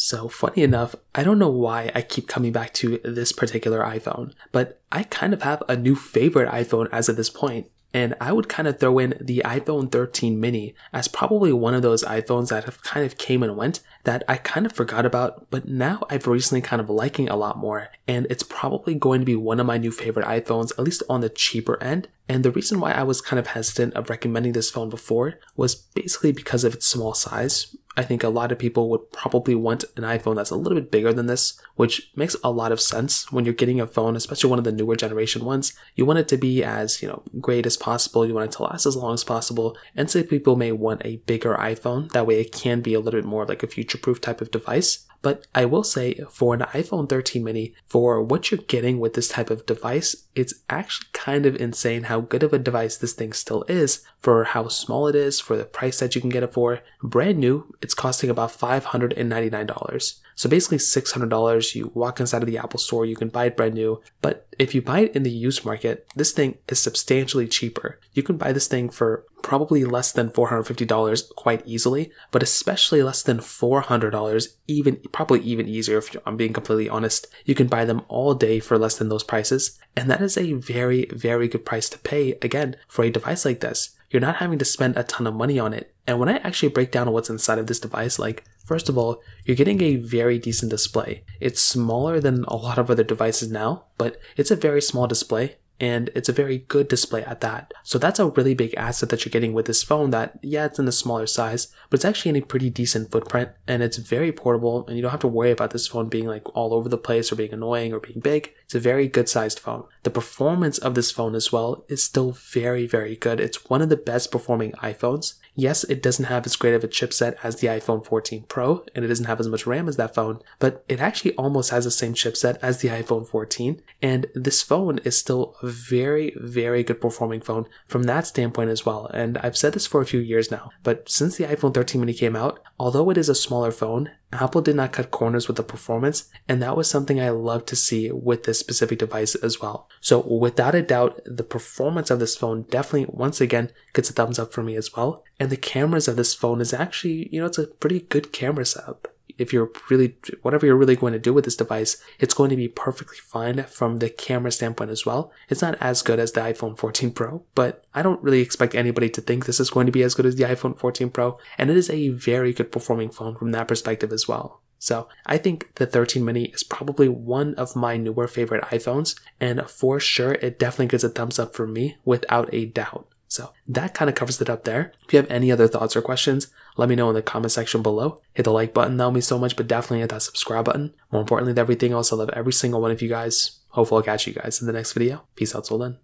So funny enough, I don't know why I keep coming back to this particular iPhone, but I kind of have a new favorite iPhone as of this point. And I would kind of throw in the iPhone 13 mini as probably one of those iPhones that have kind of came and went that I kind of forgot about, but now I've recently kind of liking a lot more. And it's probably going to be one of my new favorite iPhones, at least on the cheaper end. And the reason why I was kind of hesitant of recommending this phone before was basically because of its small size. I think a lot of people would probably want an iPhone that's a little bit bigger than this, which makes a lot of sense when you're getting a phone, especially one of the newer generation ones. You want it to be as, great as possible. You want it to last as long as possible. And some people may want a bigger iPhone. That way it can be a little bit more like a future-proof type of device. But I will say for an iPhone 13 mini, for what you're getting with this type of device, it's actually kind of insane how good of a device this thing still is for how small it is, for the price that you can get it for. Brand new, it's costing about $599. So basically $600, you walk inside of the Apple store, you can buy it brand new. But if you buy it in the used market, this thing is substantially cheaper. You can buy this thing for probably less than $450 quite easily, but especially less than $400, probably even easier if I'm being completely honest. You can buy them all day for less than those prices. And that is a very, very good price to pay, again, for a device like this. You're not having to spend a ton of money on it. And when I actually break down what's inside of this device, first of all, you're getting a very decent display. It's smaller than a lot of other devices now, but it's a very small display. And it's a very good display at that. So that's a really big asset that you're getting with this phone that, yeah, it's in the smaller size, but it's actually in a pretty decent footprint and it's very portable and you don't have to worry about this phone being all over the place or being annoying or being big. It's a very good sized phone. The performance of this phone as well is still very, very good. It's one of the best performing iPhones. Yes, it doesn't have as great of a chipset as the iPhone 14 Pro, and it doesn't have as much RAM as that phone, but it actually almost has the same chipset as the iPhone 14, and this phone is still a very, very good performing phone from that standpoint as well. And I've said this for a few years now, but since the iPhone 13 mini came out, although it is a smaller phone, Apple did not cut corners with the performance, and that was something I love to see with this specific device as well. So without a doubt, the performance of this phone definitely, once again, gets a thumbs up for me as well. And the cameras of this phone is actually, it's a pretty good camera setup. If you're really, whatever you're really going to do with this device, it's going to be perfectly fine from the camera standpoint as well. It's not as good as the iPhone 14 Pro, but I don't really expect anybody to think this is going to be as good as the iPhone 14 Pro, and it is a very good performing phone from that perspective as well. So I think the 13 mini is probably one of my newer favorite iPhones, and for sure it definitely gets a thumbs up for me without a doubt. So that kind of covers it up there. If you have any other thoughts or questions, let me know in the comment section below. Hit the like button, that would mean so much, but definitely hit that subscribe button. More importantly than everything else, I love every single one of you guys. Hopefully I'll catch you guys in the next video. Peace out till then.